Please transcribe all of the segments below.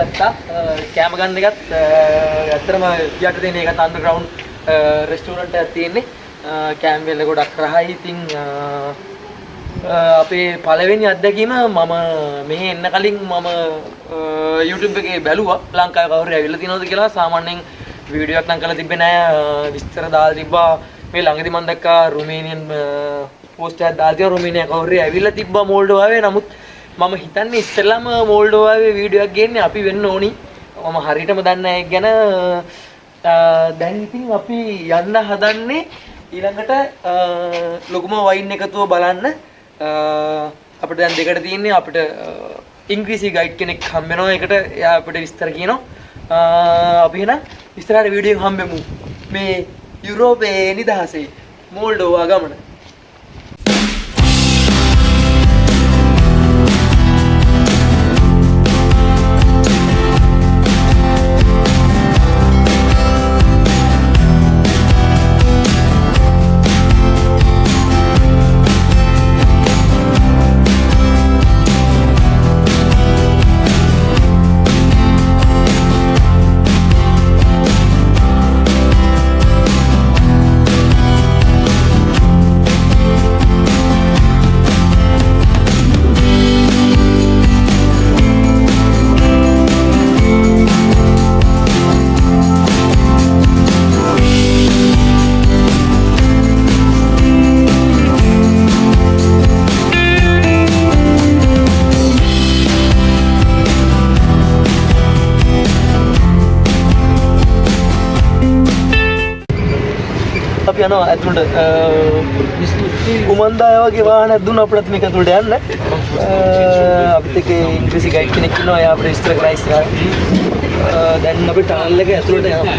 ගත්තා. කැම ගන්න එකත් ඇත්තටම යට දෙන එකත් අන්ඩර්ග්‍රවුන්ඩ් රෙස්ටෝරන්ට් එකක් තියෙන්නේ. කැම වල ගොඩක් රහයි. ඉතින් අපේ පළවෙනි අත්දැකීම මම මෙහි එන්න කලින් මම YouTube එකේ බැලුවා ලංකාවේ කවුරු ඇවිල්ලා තියෙනවද කියලා. සාමාන්‍යයෙන් වීඩියෝ එකක් නම් කරලා තිබ්බේ නෑ. විස්තර දාලා තිබ්බා. මේ ළඟදි මම දැක්කා රුමේනියන් පෝස්ට් එකක් දාලා තියෙනවා. රුමේනියා කවුරු ඇවිල්ලා තිබ්බා මොල්ඩෝවාවේ. නමුත් මම හිතන්නේ ඉස්සෙල්ලාම මොල්ඩෝවාවේ වීඩියෝ එකක් ගේන්නේ අපි වෙන්න ඕනි. මම හරියටම දන්නේ නැහැ ඒක ගැන. දැන් ඉතින් අපි යන්න හදන්නේ ඊළඟට ලොකුම වයින් එකතුව බලන්න. අපිට දැන් දෙකට තියෙන්නේ අපිට ඉංග්‍රීසි ගයිඩ් කෙනෙක් හම්බ වෙනවා. ඒකට එයා අපිට විස්තර කියනවා. අපි එහෙනම් විස්තරාට වීඩියෝ එක හම්බෙමු. මේ යුරෝපයේ නිදහසේ මොල්ඩෝවා ගමන. අපි යනවා ඇතුළට. කුමන්දාය වගේ වාහනයක් දුන්නා අපිට මේක ඇතුළට යන්න. අපිට ඒකේ ඉංග්‍රීසි ගයිඩ් කෙනෙක් ඉන්නවා. එයා අපිට විස්තර කරා ඉස්සරහ. දැන් අපි ටනල් එක ඇතුළට යනවා.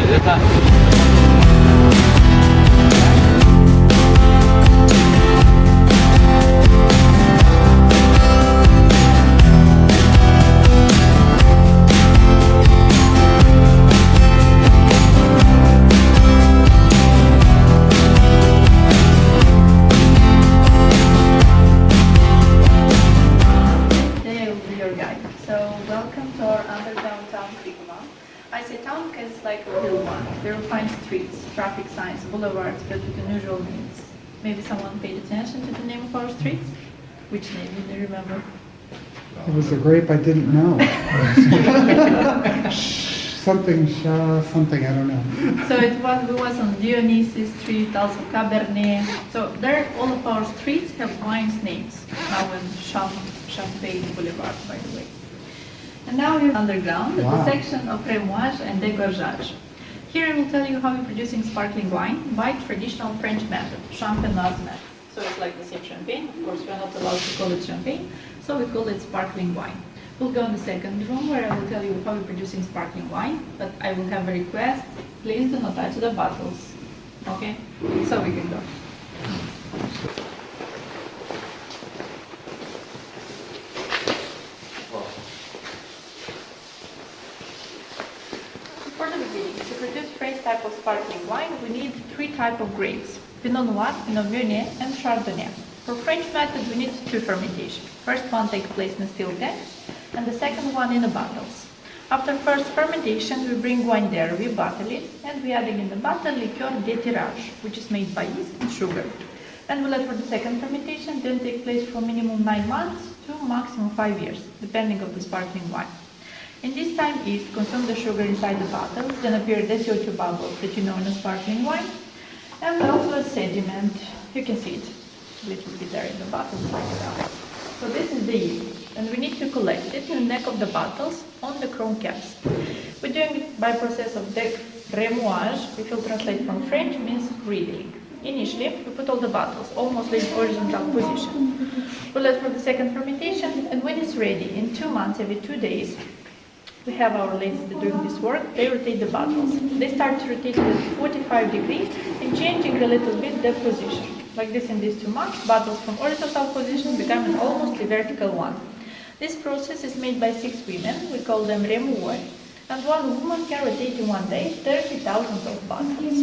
There are fine streets, traffic signs, boulevards, but with unusual names. Maybe someone paid attention to the name of our streets? Which name do you remember? It was a grape I didn't know. something, I don't know. So we was on Dionysus Street, also Cabernet. So there, all of our streets have wines names. Now in Champagne Boulevard, by the way. And now we're underground at the section of Rémoage and Dégorgeage. Here I will tell you how we're producing sparkling wine by traditional French method, champenoise method. So it's like the same champagne. Of course, we're not allowed to call it champagne, so we call it sparkling wine. We'll go in the second room where I will tell you how we're producing sparkling wine, but I will have a request. Please do not touch the bottles. Okay? So we can go. To produce French type of sparkling wine, we need 3 types of grapes: Pinot Noir, Pinot Meunier, and Chardonnay. For French method, we need 2 fermentation. First one takes place in steel tanks, and the second one in the bottles. After first fermentation, we bring wine there, we bottle it, and we adding in the bottle liqueur de tirage, which is made by yeast and sugar. And we let for the second fermentation, then take place for minimum 9 months to maximum 5 years, depending on the sparkling wine. In this time, yeast consume the sugar inside the bottles, then appear the CO2 bubbles that you know in a sparkling wine, and also a sediment. You can see it a little bit there in the bottles like that. So this is the yeast, and we need to collect it in the neck of the bottles on the chrome caps. We're doing it by process of dérémoage, which will translate from French means reading. Initially, we put all the bottles almost in horizontal position. We let for the second fermentation, and when it's ready, in 2 months, every 2 days, we have our ladies that doing this work. They rotate the bottles. They start to rotate it at 45 degrees and changing a little bit the position. Like this in these 2 months, bottles from horizontal position become an almost a vertical one. This process is made by 6 women. We call them remouveurs. And one woman can rotate in one day 30,000 of bottles.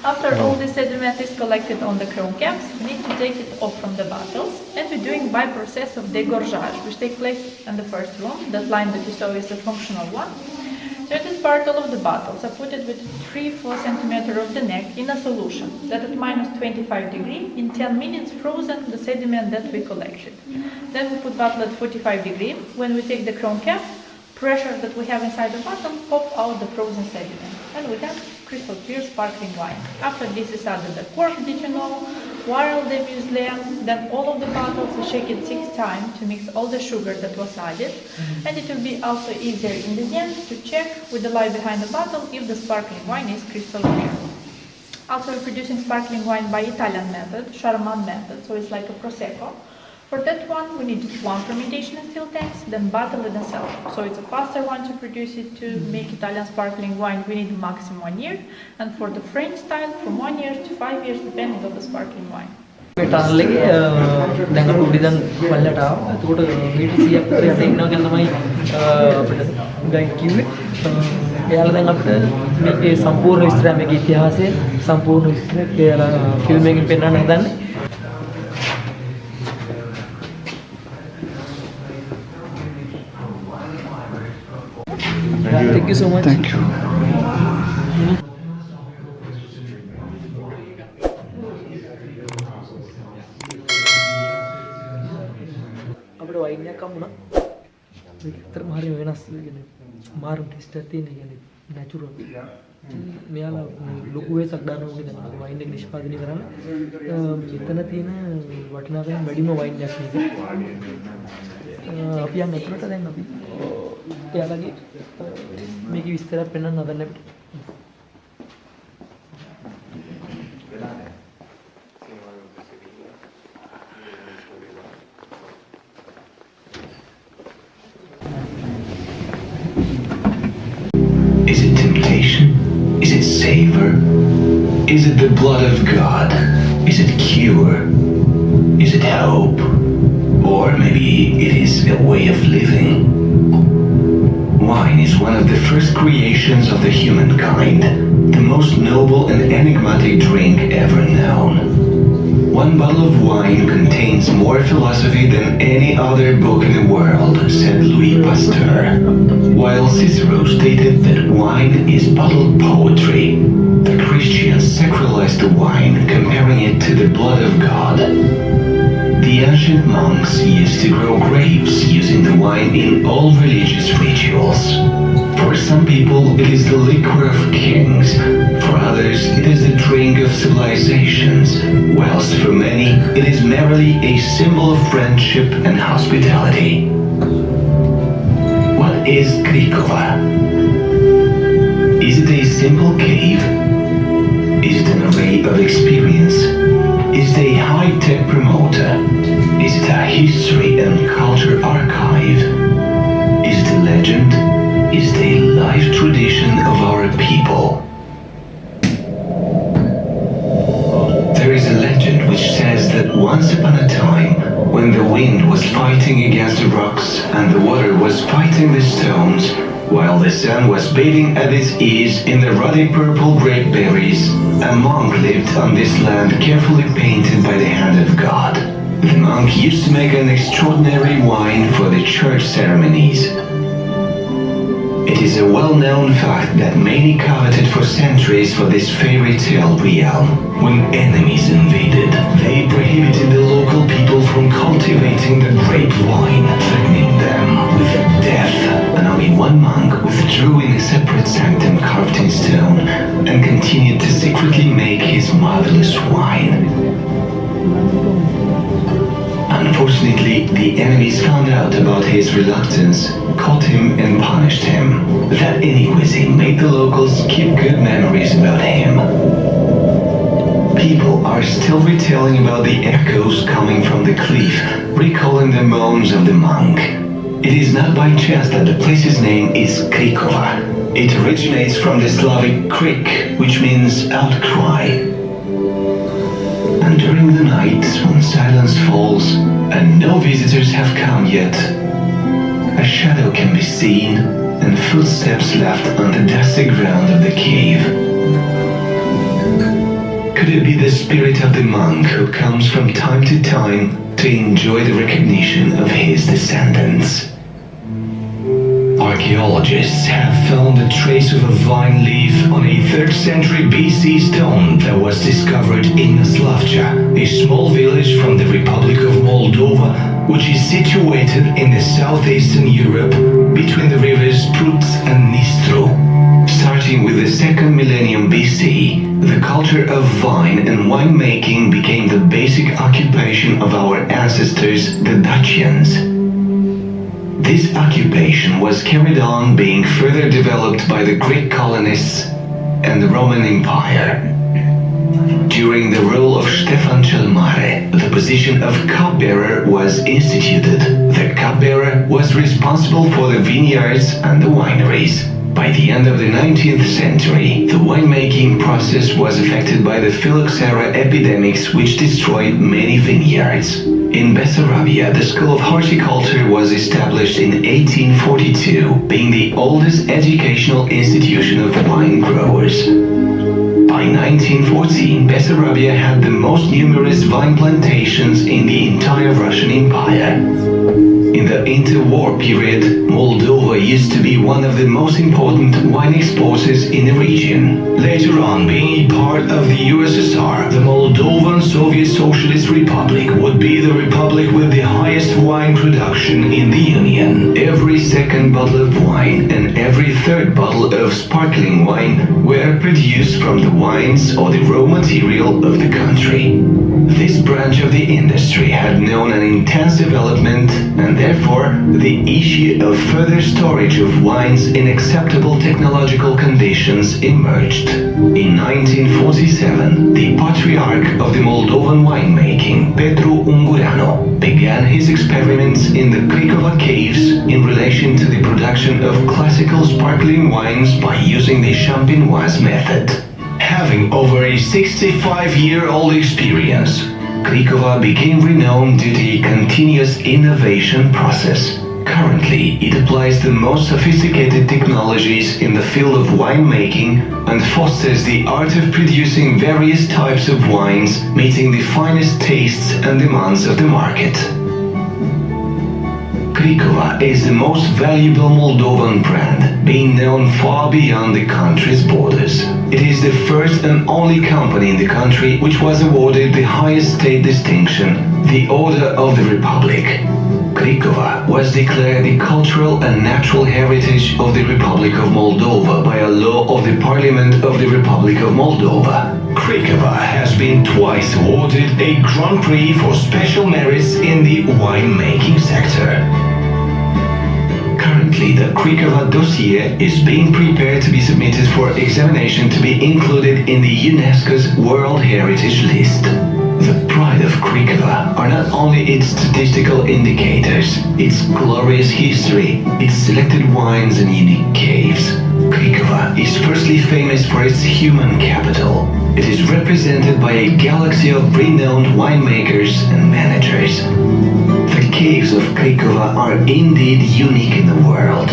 After all the sediment is collected on the chrome caps, we need to take it off from the bottles, and we're doing by process of degorgeage, which takes place in the first room. That line that you saw is the functional one. Certain part of the bottles are put it with 3-4 cm of the neck in a solution that at minus 25 degree in 10 minutes frozen the sediment that we collected. Then we put bottle at 45 degree. When we take the chrome cap, pressure that we have inside the bottle pop out the frozen sediment, and we have crystal clear sparkling wine. After this is added the cork, did you know, while the muesli, then all of the bottles we shake it 6 times to mix all the sugar that was added, and it will be also easier in the end to check with the light behind the bottle if the sparkling wine is crystal clear. Also we're producing sparkling wine by Italian method, Charman method, so it's like a Prosecco. For that one, we need just 1 fermentation in steel tanks, then bottle it and sell it. So it's a faster one to produce it. To make Italian sparkling wine, we need maximum 1 year. And for the French style, from 1 year to 5 years, depending on the sparkling wine. टनलगे දැන් අපි උඩින් පල්ලට ආවා. එතකොට metre 100ක් විතර යට ඉන්නවා කියලා තමයි අපිට ගයිඩ් කිව්වේ. එයාලා දැන් අපිට මේකේ සම්පූර්ණ විස්තරය, මේකේ ඉතිහාසය සම්පූර්ණ විස්තරය එයාලා ෆිල්ම් එකකින් පෙන්වන්න හදන්නේ. Thank you so much. Thank you. අපිට වයින් එකක් හම්බුණා. මේක ඇත්තටම හරිය වෙනස්. කියන්නේ මාරු ටෙස්ට් එකක් තියෙන, කියන්නේ නැචරල්. මෙයාලා ලොකු වෙනසක් දානවා වගේ දැන් වයින් එක නිෂ්පාදනය කරන්න. මෙතන තියෙන වටිනාකම වැඩිම වයින් එකක් මේක. අපි යන්න ඇතුළට දැන් අපි එයාලගේ මේකේ විස්තරයක් පෙන්වන්න හදන්න අපිට. Is it temptation? Is it savor? Is it the blood of God? Is it cure? Is it hope? Or maybe it is a way of living? Wine is one of the first creations of the humankind, the most noble and enigmatic drink ever known. One bottle of wine contains more philosophy than any other book in the world, said Louis Pasteur. While Cicero stated that wine is bottled poetry, the Christians sacralized the wine, comparing it to the blood of God. The ancient monks used to grow grapes using the wine in all religious rituals. For some people, it is the liquor of kings. For others, it is the drink of civilizations. Whilst for many, it is merely a symbol of friendship and hospitality. What is Krikova? Is it a simple cave? Is it an array of experience? Is it a high-tech promoter? Is it a history and culture archive? Is it a legend? Is it a life tradition of our people? There is a legend which says that once upon a time, when the wind was fighting against the rocks and the water was fighting the stones, while the sun was bathing at its ease in the ruddy purple grapeberries, a monk lived on this land carefully painted by the hand of God. The monk used to make an extraordinary wine for the church ceremonies. It is a well-known fact that many coveted for centuries for this fairy tale realm. When enemies invaded, they prohibited the local people from cultivating the grape wine, threatening them with death. And only one monk withdrew in a separate sanctum carved in stone and continued to secretly make his marvelous wine. Unfortunately, the enemies found out about his reluctance, caught him and punished him. That iniquity made the locals keep good memories about him. People are still retelling about the echoes coming from the cliff, recalling the moans of the monk. It is not by chance that the place's name is Krikova. It originates from the Slavic krik, which means outcry. And during the night, when silence falls and no visitors have come yet, a shadow can be seen and footsteps left on the dusty ground of the cave. Could it be the spirit of the monk who comes from time to time to enjoy the recognition of his descendants? Archaeologists have found a trace of a vine leaf on a 3rd century BC stone that was discovered in Maslavcha, a small village from the Republic of Moldova, which is situated in the southeastern Europe between the rivers Prut and Nistru. Starting with the 2nd millennium BC, the culture of vine and winemaking became the basic occupation of our ancestors, the Dacians. This occupation was carried on, being further developed by the Greek colonists and the Roman Empire. During the rule of Stefan cel Mare, the position of cupbearer was instituted. The cupbearer was responsible for the vineyards and the wineries. By the end of the 19th century, the winemaking process was affected by the phylloxera epidemics, which destroyed many vineyards. In Bessarabia, the School of Horticulture was established in 1842, being the oldest educational institution of wine growers. By 1914, Bessarabia had the most numerous vine plantations in the entire Russian Empire. In the interwar period, Moldova used to be one of the most important wine exporters in the region. Later on, being a part of the USSR, the Moldovan Soviet Socialist Republic would be the republic with the highest wine production in the Union. Every second bottle of wine and every third bottle of sparkling wine were produced from the wines or the raw material of the country. This branch of the industry had known an intense development, and therefore the issue of further storage of wines in acceptable technological conditions emerged. In 1947, the patriarch of the Moldovan winemaking, Petru Ungureanu, began his experiments in the Cricova caves in relation to the production of classical sparkling wines by using the Champenoise method. Having over a 65-year-old experience, Cricova became renowned due to a continuous innovation process. Currently, it applies the most sophisticated technologies in the field of winemaking and fosters the art of producing various types of wines, meeting the finest tastes and demands of the market. Cricova is the most valuable Moldovan brand, being known far beyond the country's borders. It is the first and only company in the country which was awarded the highest state distinction, the Order of the Republic. Cricova was declared the cultural and natural heritage of the Republic of Moldova by a law of the Parliament of the Republic of Moldova. Cricova has been twice awarded a Grand Prix for special merits in the winemaking sector. Currently, the Cricova dossier is being prepared to be submitted for examination to be included in the UNESCO's World Heritage List. The pride of Cricova are not only its statistical indicators, its glorious history, its selected wines and unique caves. Cricova is firstly famous for its human capital. It is represented by a galaxy of renowned winemakers and managers. The caves of Cricova are indeed unique in the world.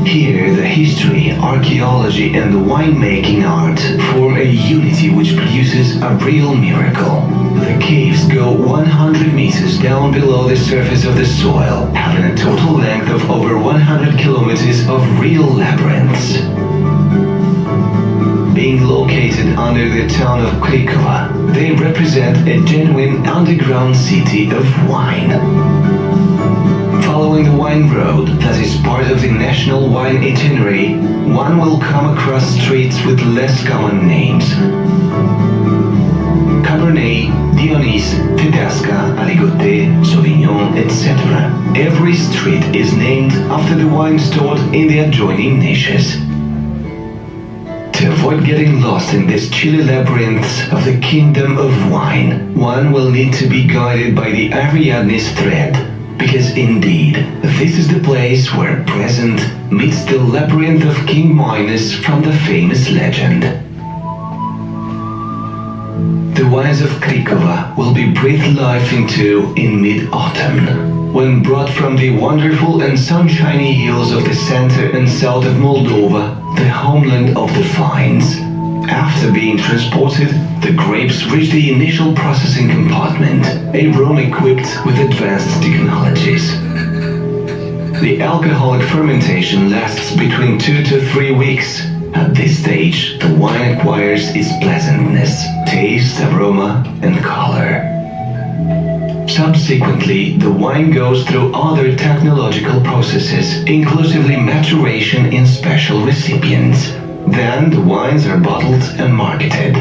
Here, the history, archaeology, and the winemaking art form a unity which produces a real miracle. The caves go 100 meters down below the surface of the soil, having a total length of over 100 kilometers of real labyrinths. Being located under the town of Cricova, they represent a genuine underground city of wine. Following the wine road that is part of the national wine itinerary, one will come across streets with less common names. Cabernet, Dionys, Tedesca, Aligoté, Sauvignon, etc. Every street is named after the wine stored in the adjoining niches. To avoid getting lost in this chilly labyrinth of the kingdom of wine, one will need to be guided by the Ariadne's thread, because indeed, this is the place where present meets the labyrinth of King Minos from the famous legend. The wines of Cricova will be breathed life into in mid-autumn, when brought from the wonderful and sunshiny hills of the center and south of Moldova, the homeland of the vines. After being transported, the grapes reach the initial processing compartment, a room equipped with advanced technologies. The alcoholic fermentation lasts between 2 to 3 weeks. At this stage, the wine acquires its pleasantness, taste, aroma, and color. Subsequently, the wine goes through other technological processes, inclusively maturation in special recipients. Then the wines are bottled and marketed.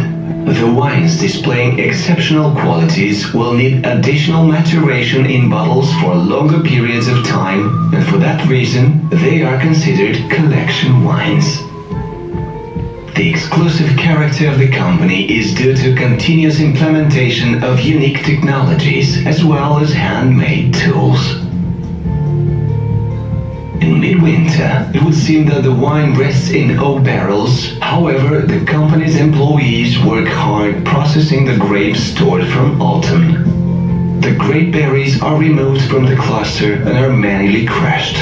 The wines displaying exceptional qualities will need additional maturation in bottles for longer periods of time, and for that reason, they are considered collection wines. The exclusive character of the company is due to continuous implementation of unique technologies as well as handmade tools. In midwinter, it would seem that the wine rests in oak barrels. However, the company's employees work hard processing the grapes stored from autumn. The grape berries are removed from the cluster and are manually crushed.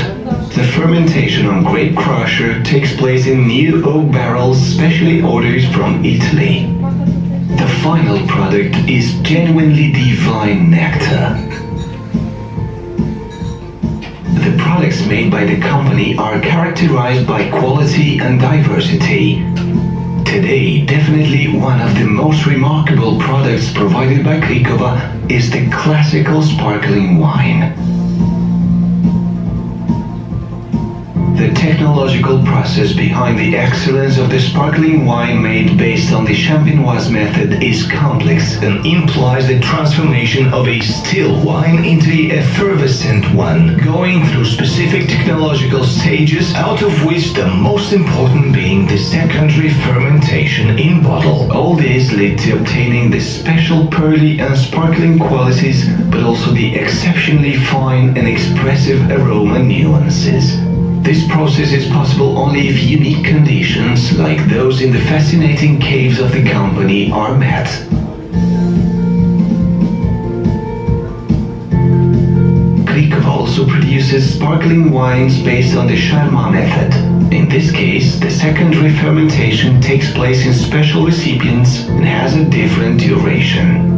The fermentation on grape crusher takes place in new oak barrels specially ordered from Italy. The final product is genuinely divine nectar. The products made by the company are characterized by quality and diversity. Today, definitely one of the most remarkable products provided by Krikova is the classical sparkling wine. The technological process behind the excellence of the sparkling wine made based on the champenoise method is complex and implies the transformation of a still wine into an effervescent one, going through specific technological stages, out of which the most important being the secondary fermentation in bottle. All this led to obtaining the special pearly and sparkling qualities, but also the exceptionally fine and expressive aroma nuances. This process is possible only if unique conditions, like those in the fascinating caves of the company, are met. Krikova also produces sparkling wines based on the Charmat method. In this case, the secondary fermentation takes place in special recipients and has a different duration.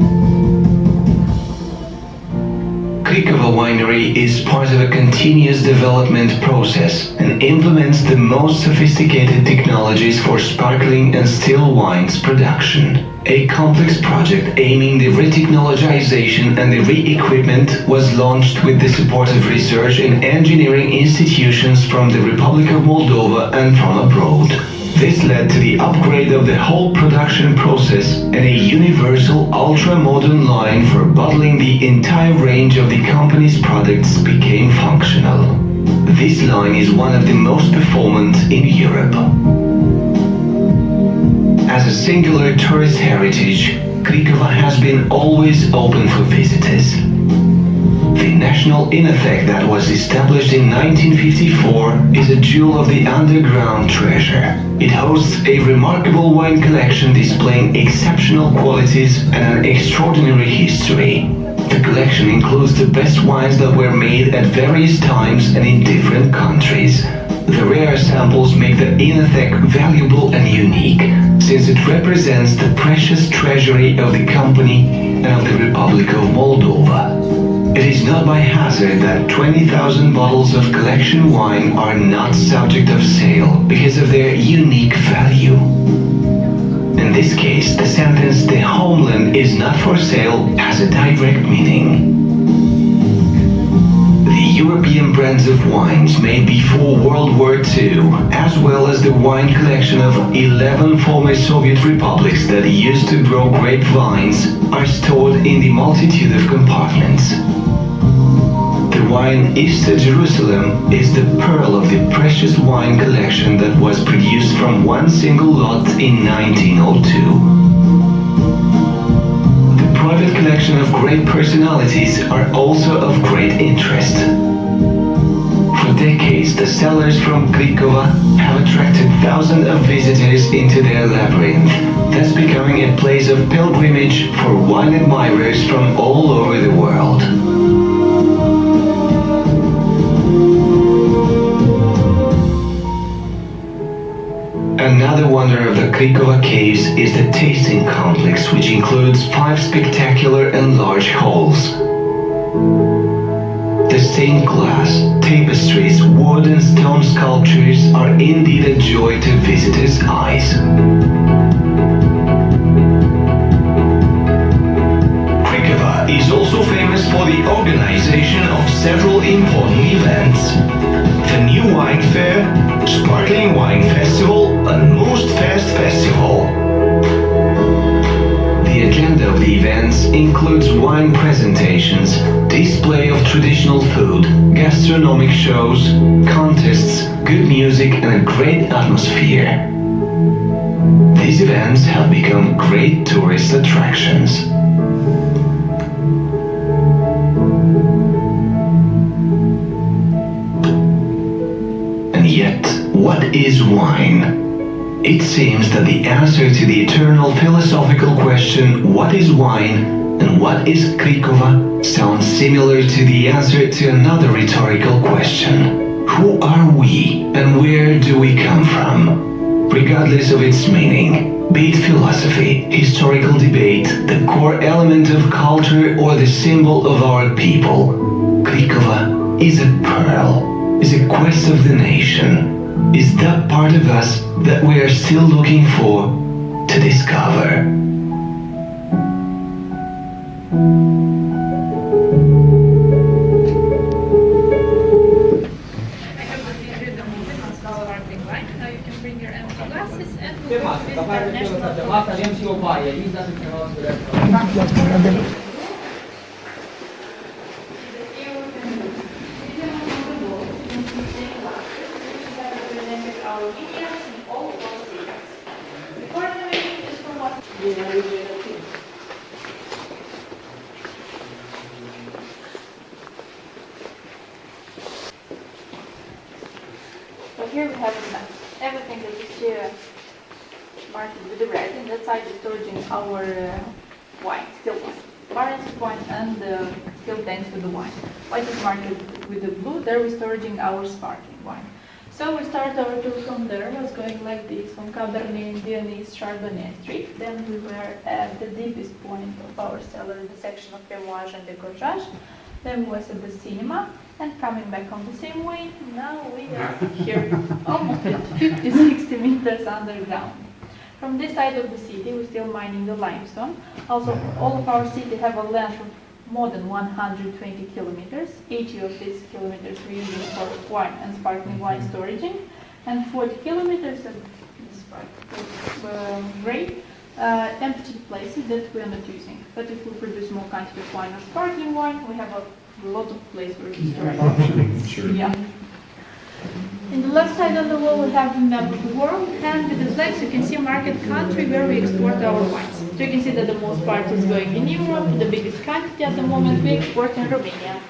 Krikova Winery is part of a continuous development process and implements the most sophisticated technologies for sparkling and still wines production. A complex project aiming the retechnologization and the re-equipment was launched with the support of research and engineering institutions from the Republic of Moldova and from abroad. This led to the upgrade of the whole production process and a universal ultra-modern line for bottling the entire range of the company's products became functional. This line is one of the most performant in Europe. As a singular tourist heritage, Krikova has been always open for visitors. The National Inothek that was established in 1954 is a jewel of the underground treasure. It hosts a remarkable wine collection displaying exceptional qualities and an extraordinary history. The collection includes the best wines that were made at various times and in different countries. The rare samples make the Inothek valuable and unique, since it represents the precious treasury of the company and of the Republic of Moldova. It is not by hazard that 20,000 bottles of collection wine are not subject of sale because of their unique value. In this case, the sentence "the homeland is not for sale" has a direct meaning. The European brands of wines made before World War II, as well as the wine collection of 11 former Soviet republics that used to grow grapevines, are stored in the multitude of compartments. The wine Easter Jerusalem is the pearl of the precious wine collection that was produced from one single lot in 1902. The private collection of great personalities are also of great interest. For decades, the cellars from Krikova have attracted thousands of visitors into their labyrinth, thus becoming a place of pilgrimage for wine admirers from all over the world. Another wonder of the Krikova caves is the tasting complex, which includes 5 spectacular and large halls. The stained glass, tapestries, wood and stone sculptures are indeed a joy to visitors' eyes. Krikova is also famous for the organization of several important events. The New Wine Fair, Sparkling Wine Festival and Most Fest Festival. The agenda of the events includes wine presentations, display of traditional food, gastronomic shows, contests, good music and a great atmosphere. These events have become great tourist attractions. And yet, what is wine? It seems that the answer to the eternal philosophical question, what is wine and what is Krikova, sounds similar to the answer to another rhetorical question. Who are we and where do we come from? Regardless of its meaning, be it philosophy, historical debate, the core element of culture or the symbol of our people, Krikova is a pearl, is a quest of the nation, is that part of us that we are still looking for to discover. I have reviewed the movie on sparkling wine. Now you can bring your empty glasses and we'll go to visit our national our videos in all four cities. Before the meeting is from what so here we have the map. Everything that you see marked with the red, and that side is storing our wine, still wine. Barrels wine and still tanks with the wine. What is marked with the blue, there we're storing our sparkling wine. So we start our tour from there, was going like this, from Cabernet, Viennese, Chardonnay Street. Then we were at the deepest point of our cellar, the section of Cremage and Décochage. Then we was at the cinema, and coming back on the same way, now we are here, almost 50-60 meters underground. From this side of the city, we're still mining the limestone. Also, all of our city have a length of more than 120 kilometers. 80 of these kilometers we're using for wine and sparkling wine storage, and 40 kilometers of gray empty places that we are not using. But if we produce more quantity of wine or sparkling wine, we have a lot of place where we store it. Sure. Yeah. In the left side of the wall we have the map of the world, and with the flags you can see market country where we export our wines. So you can see that the most part is going in Europe, the biggest quantity at the moment we export in Romania.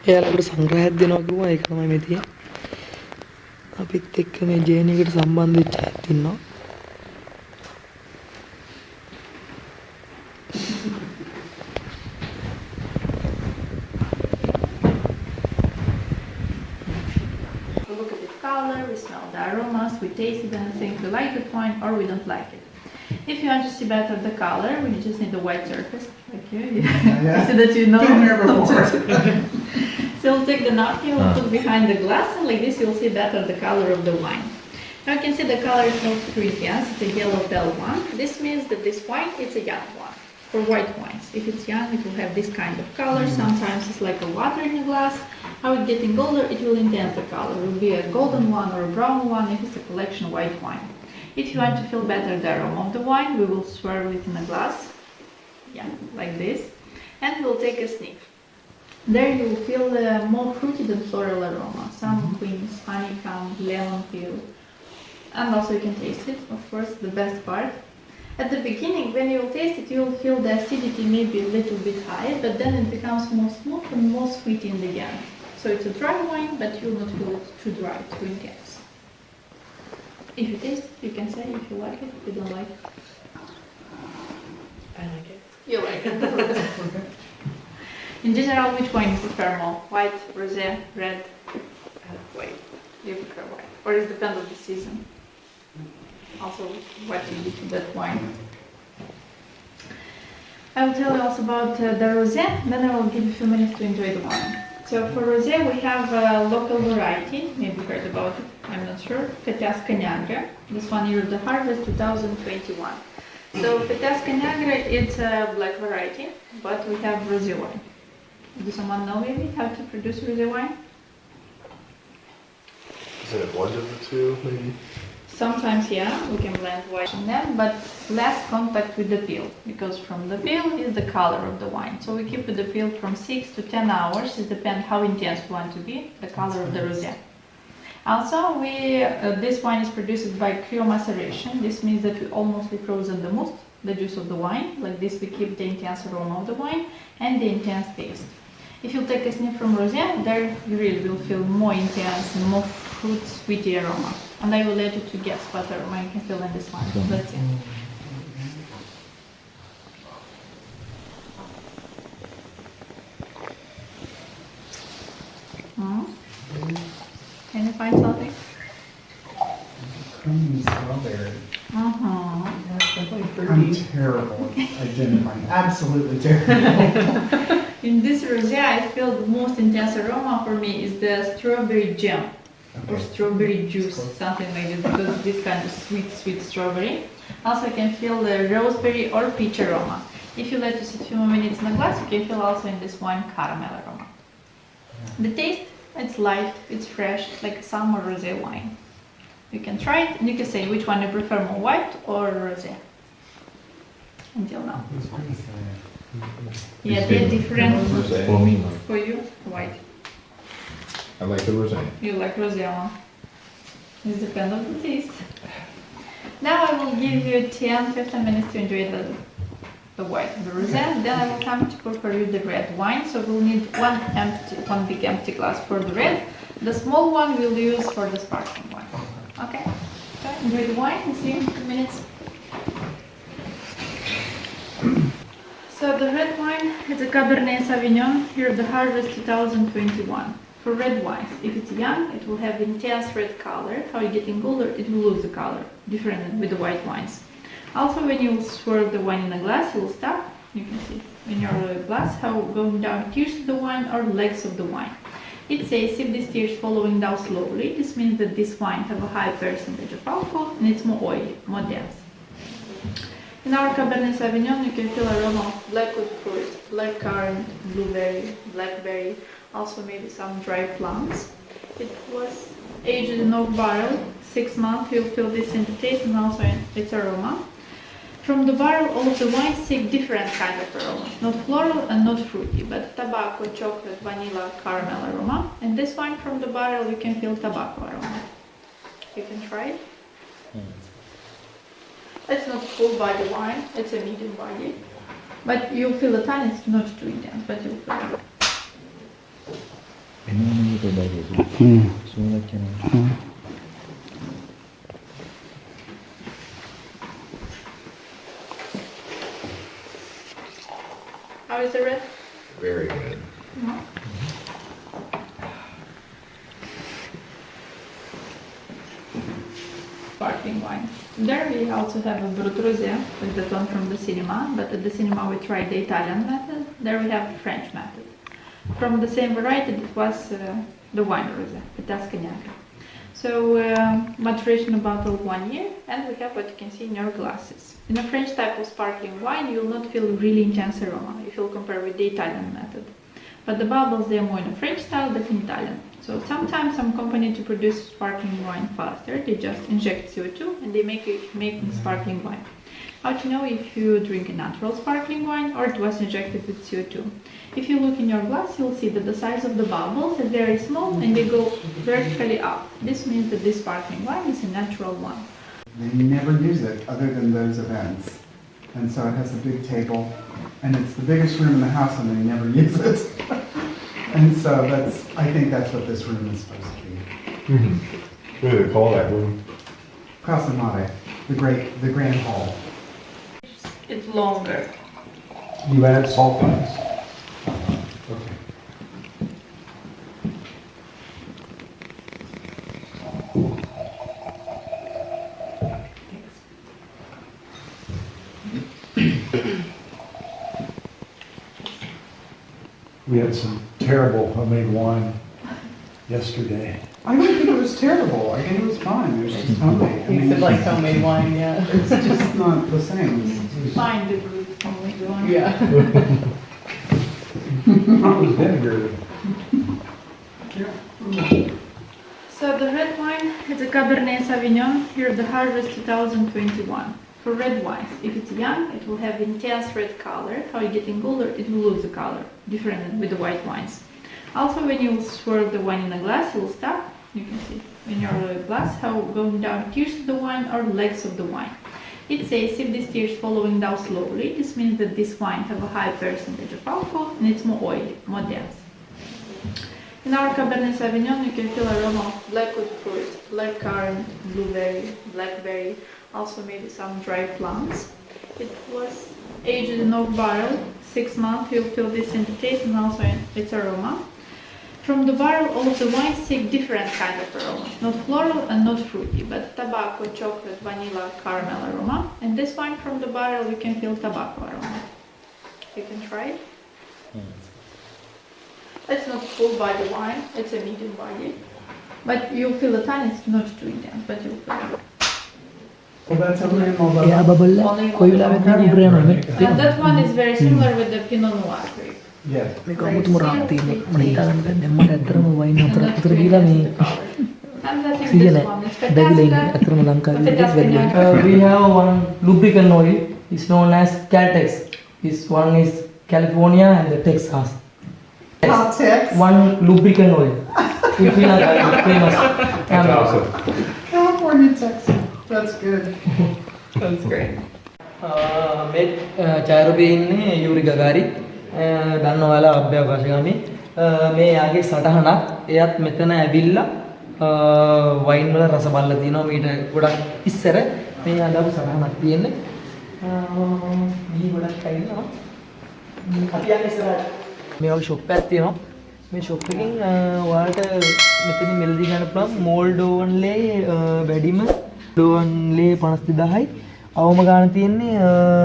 එයාලකට සංග්‍රහයක් දෙනවා කිව්වා ඒක තමයි මේ තියෙන්නේ. අපිත් එක්ක මේ journey එකට සම්බන්ධ වෙච්ච අයත් ඉන්නවා. We look at the color, we smell the aromas, we taste it and think we like the wine or we don't like it. If you want to see better the color, we just need a white surface, like you. Yeah. So that you know. Been here before. So we'll take the napkin, we'll put behind the glass, and like this you'll see better the color of the wine. Now you can see the color is not too intense, it's a yellow pale one. This means that this wine is a young one. For white wines, if it's young, it will have this kind of color. Sometimes it's like a water in a glass. How it's getting older, it will enhance the color. It will be a golden one or a brown one if it's a collection white wine. If you want to feel better the aroma of the wine, we will swirl it in a glass, yeah, like this, and we'll take a sniff. There you will feel more fruity than floral aroma. Some queens, honeycomb, lemon peel. And also you can taste it, of course, the best part. At the beginning, when you will taste it, you will feel the acidity maybe a little bit high, but then it becomes more smooth and more sweet in the end. So it's a dry wine, but you will not feel it too dry, too intense. If you taste it, you can say if you like it, if you don't like it. I like it. You like it. In general, which wine you prefer more? White, rosé, red? White. You prefer white. Or it depends on the season. Also, what you do to that wine. I will tell you also about the rosé, then I will give you a few minutes to enjoy the wine. So for rosé, we have a local variety, maybe you heard about it, I'm not sure, Feteasca Neagră. This one year of the harvest, 2021. So Feteasca Neagră, it's a black variety, but we have rosé wine. Does someone know maybe how to produce rosé wine? Is it a blend of the two, maybe? Sometimes, yeah, we can blend white in them, but less contact with the peel, because from the peel is the color of the wine. So we keep with the peel from 6 to 10 hours, it depends how intense we want to be, the color of the rosé. Also, this wine is produced by cryomaceration. This means that we almost frozen the mousse, the juice of the wine. Like this we keep the intense aroma of the wine and the intense taste. If you take a sniff from rosé, there you really will feel more intense and more fruit, sweety aroma. And I will let you to guess what aroma you can feel in this one. Let's see. Can you find something? Creamy strawberry. Uh-huh. I'm terrible at identifying. Absolutely terrible. In this rosé, I feel the most intense aroma for me is the strawberry jam or strawberry juice, something like this, because it's this kind of sweet strawberry. Also, I can feel the roseberry or peach aroma. If you let it sit a few more minutes in the glass, you can feel also in this wine caramel aroma. The taste, it's light, it's fresh, it's like a summer rosé wine. You can try it and you can say which one you prefer, more white or rosé. Until now. Yeah, they're different. For me, For you, white. I like the rosé. You like rosé one. It depends on the taste. Now I will give you 10-15 minutes to enjoy the white and the rosé. Then I will come to pour for you the red wine. So we'll need one big empty glass for the red. The small one we'll use for the sparkling wine. Okay? So enjoy the wine and see you in 2 minutes. So the red wine is a Cabernet Sauvignon, year of the harvest 2021. For red wines, if it's young, it will have intense red color. How you getting older, it will lose the color, different with the white wines. Also, when you swirl the wine in a glass, you will stop. You can see in your glass how going down tears of the wine or legs of the wine. It says if these tears following down slowly, this means that this wine have a high percentage of alcohol and it's more oily, more dense. In our Cabernet Sauvignon, you can feel aroma of blackwood fruit, black currant, blueberry, blackberry, also maybe some dry plums. It was aged in oak barrel, 6 months. You'll feel this in the taste and also in its aroma. From the barrel, all of the wines take different kind of aromas, not floral and not fruity, but tobacco, chocolate, vanilla, caramel aroma. And this wine from the barrel, you can feel tobacco aroma. You can try it. It's not full body wine, it's a medium body. But you'll feel the tan, it's not too intense, but you'll feel it. How is the red? Very good. No? Sparkling wine. There we also have a Brut Rosé with the one from the cinema, but at the cinema we tried the Italian method. There we have the French method. From the same variety, it was the wine rosé, Feteasca Neagră. So maturation bottle 1 year, and we have what you can see in your glasses. In a French type of sparkling wine, you will not feel really intense aroma if you'll compare with the Italian method. But the bubbles, they are more in a French style than in Italian. So sometimes some company to produce sparkling wine faster, they just inject CO2 and they make sparkling wine. How to know if you drink a natural sparkling wine or it was injected with CO2? If you look in your glass, you'll see that the size of the bubbles is very small and they go vertically up. This means that this sparkling wine is a natural one. They never use it other than those events. And so it has a big table, and it's the biggest room in the house, and they never use it. And so I think that's what this room is supposed to be. What do they call that room? Casa Mare, the grand hall. It's longer. You add sulfites. Okay. We had some terrible homemade wine yesterday. I don't think it was terrible. I think it was fine. It was just homemade. I mean, like homemade wine, yeah. it's just not the same. Find the group only one. Yeah. It was vinegar. So the red wine is a Cabernet Sauvignon, year of the harvest 2021. For red wines, if it's young, it will have intense red color. How you getting older, it will lose the color, different with the white wines. Also, when you swirl the wine in a glass, it will stop. You can see in your glass how going down tears of the wine or legs of the wine. It says if these tears following down slowly, this means that this wine have a high percentage of alcohol and it's more oily, more dense. In our Cabernet Sauvignon, you can feel aroma of blackwood fruit, black currant, blueberry, blackberry, also maybe some dry plums. It was aged in oak barrel, 6 months. You'll feel this in the taste and also in its aroma. From the barrel, all of the wines take different kind of aromas, not floral and not fruity, but tobacco, chocolate, vanilla, caramel aroma. And this wine from the barrel, you can feel tobacco aroma. You can try it. It's not full body wine, it's a medium body. But you'll feel the tan, it's not too intense, but you'll feel it. Well, that's over in Moldova. එයා බබල්ල කොයි වෙලාවෙත් නේ උබරේ යනවා And that one is very similar with the Pinot Noir grape. Yes. මේක අමුතුම රාක් තියෙනවා මම හිතාගන්න බෑ දැන් මට ඇත්තටම වයින් And හතරක් that විතර will දීලා be මේ the color. And I think සීගන this one is බැගිලා ඉන්නේ fantastic. ඇත්තටම ලංකාවේ But it has been we have one lubricant oil is known as Caltex. This one is California and the Texas. Caltex? One lubricant oil. In Sri Lanka, it's famous. That's awesome. California, Texas. That's good. That's great. මේ චාරුපේ ඉන්නේ Yuri ගගාරි දන්න ඔයාලා අභ්‍යවකාශගාමී මේ යාගේ සටහනක් එයත් මෙතන ඇවිල්ලා වයින් වල රස බලලා තිනවා මීට ගොඩක් ඉස්සර මේ අදාපු සටහනක් තියෙන්නේ මේ ගොඩක් අයින්නවා අපි යන්නේ ඉස්සරහට මේ වගේ ෂොප් එකක් තියෙනවා මේ ෂොප් එකෙන් ඔයාලට මෙතන මෙලදී ගන්න පුළුවන් මෝල්ඩෝවන් ලේ වැඩිම ඩෝවන් ලේ 52000යි අවම ගාන තියෙන්නේ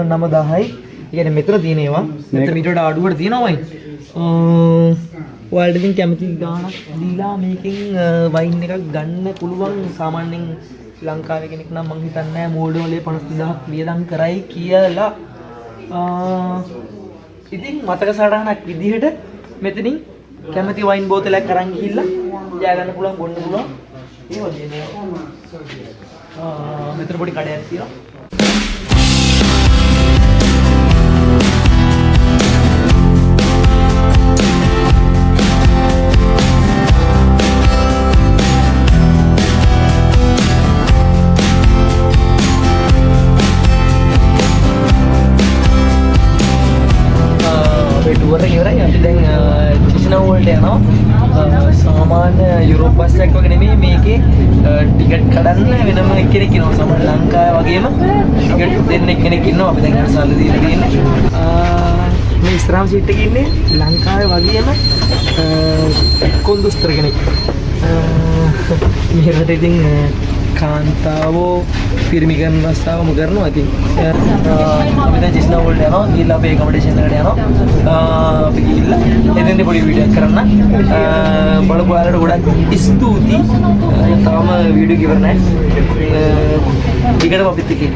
9000යි. ඒ කියන්නේ මෙතන තියෙන ඒවා මෙතන ඊට වඩා අඩුවට තියෙනවා වයින්. ඔයාලට ඉතින් කැමති ගානක් දීලා මේකෙන් වයින් එකක් ගන්න පුළුවන්. සාමාන්‍යයෙන් ලංකාවේ කෙනෙක් නම් මං හිතන්නේ නැහැ මෝල්ඩෝ වලේ 53000ක් වියදම් කරයි කියලා. ඉතින් මතක සටහනක් විදිහට මෙතනින් කැමති වයින් බෝතලයක් අරන් ගිහිල්ලා ජය ගන්න පුළුවන් බොන්න පුළුවන්. ඒ වගේ නේ. මෙතන පොඩි කඩයක් තියෙනවා. ටුවර් එක ඉවරයි. අපි දැන් චිෂ්නා වලට යනවා. සාමාන්‍ය යුරෝප් බස් එකක් වගේ නෙමෙයි මේකේ ටිකට් කඩන්න වෙනම කෙනෙක් ඉන්නවා. සමහර ලංකාවේ වගේම ටිකට් දෙන්නෙක් කෙනෙක් ඉන්නවා. අපි දැන් අර සල්ලි දීලා තියෙන්නේ. මේ ඉස්රාම් සීට් එකේ ඉන්නේ ලංකාවේ වගේම කොන්දුස්තර කෙනෙක්. මේ රටේ ඉතින් කාන්තාවෝ පිරිමි කරන රස්සාවම කරනවා. ඉතින් අපි දැන් ජිස්නා වලට යනවා. ගිහිල්ලා අපේ ඇකොමඩේෂන් එකට යනවා. අපි ගිහිල්ලා එතෙන්දී පොඩි වීඩියෝ එකක් කරන්න. බලපු ඔයාලට ගොඩක් ස්තුතියි. තාම වීඩියෝ එක ඉවර නැහැ. ටිකටම අපිත් එක්ක ඉන්න.